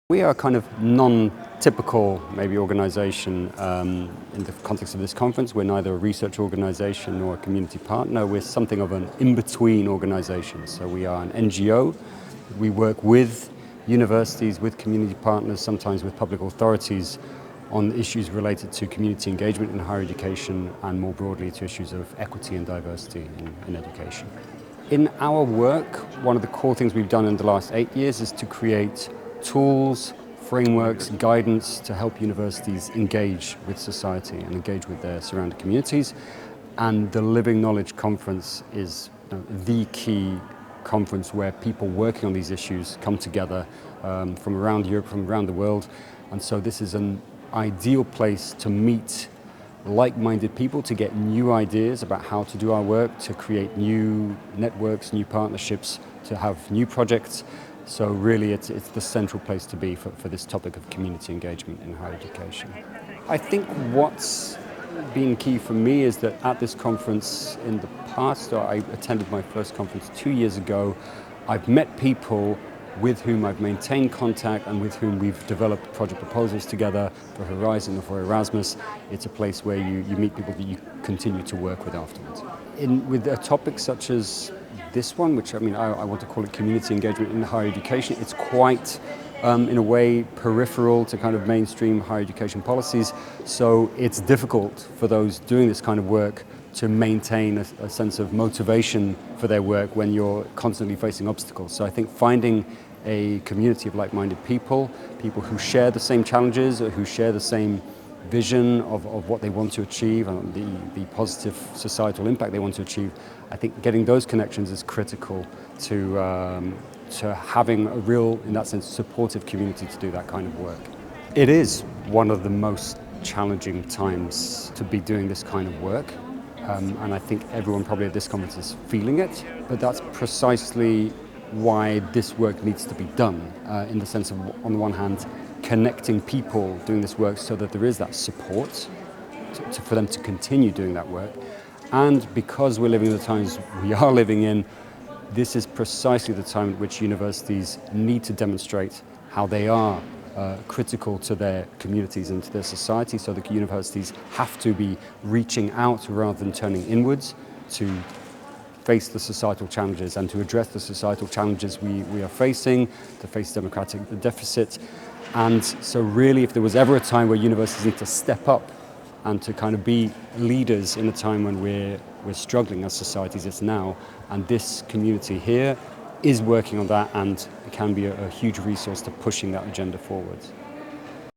We are a kind of non-typical maybe organisation in the context of this conference. We're neither a research organisation nor a community partner. We're something of an in-between organisation. So we are an NGO. We work with universities, with community partners, sometimes with public authorities on issues related to community engagement in higher education and more broadly to issues of equity and diversity in education. In our work, one of the core things we've done in the last 8 years is to create tools, frameworks, guidance to help universities engage with society and engage with their surrounding communities. And the Living Knowledge Conference is the key conference where people working on these issues come together from around Europe, from around the world. And so this is an ideal place to meet like-minded people, to get new ideas about how to do our work, to create new networks, new partnerships, to have new projects. So really it's the central place to be for this topic of community engagement in higher education. I think what's been key for me is that at this conference in the past, I attended my first conference 2 years ago, I've met people with whom I've maintained contact and with whom we've developed project proposals together for Horizon or for Erasmus. It's a place where you meet people that you continue to work with afterwards. With a topic such as this one, which I want to call it community engagement in higher education, it's quite, in a way, peripheral to kind of mainstream higher education policies. So it's difficult for those doing this kind of work to maintain a sense of motivation for their work when you're constantly facing obstacles. So I think finding a community of like-minded people who share the same challenges, or who share the same vision of what they want to achieve and the positive societal impact they want to achieve, I think getting those connections is critical to having a real, in that sense, supportive community to do that kind of work. It is one of the most challenging times to be doing this kind of work. And I think everyone probably at this conference is feeling it, but that's precisely why this work needs to be done, in the sense of, on the one hand, connecting people doing this work so that there is that support for them to continue doing that work. And because we're living in the times we are living in, this is precisely the time at which universities need to demonstrate how they are critical to their communities and to their society, so the universities have to be reaching out rather than turning inwards to face the societal challenges and to address the societal challenges we are facing, to face democratic deficit. And so really, if there was ever a time where universities need to step up and to kind of be leaders in a time when we're struggling as societies, it's now. And this community here is working on that, and it can be a huge resource to pushing that agenda forwards.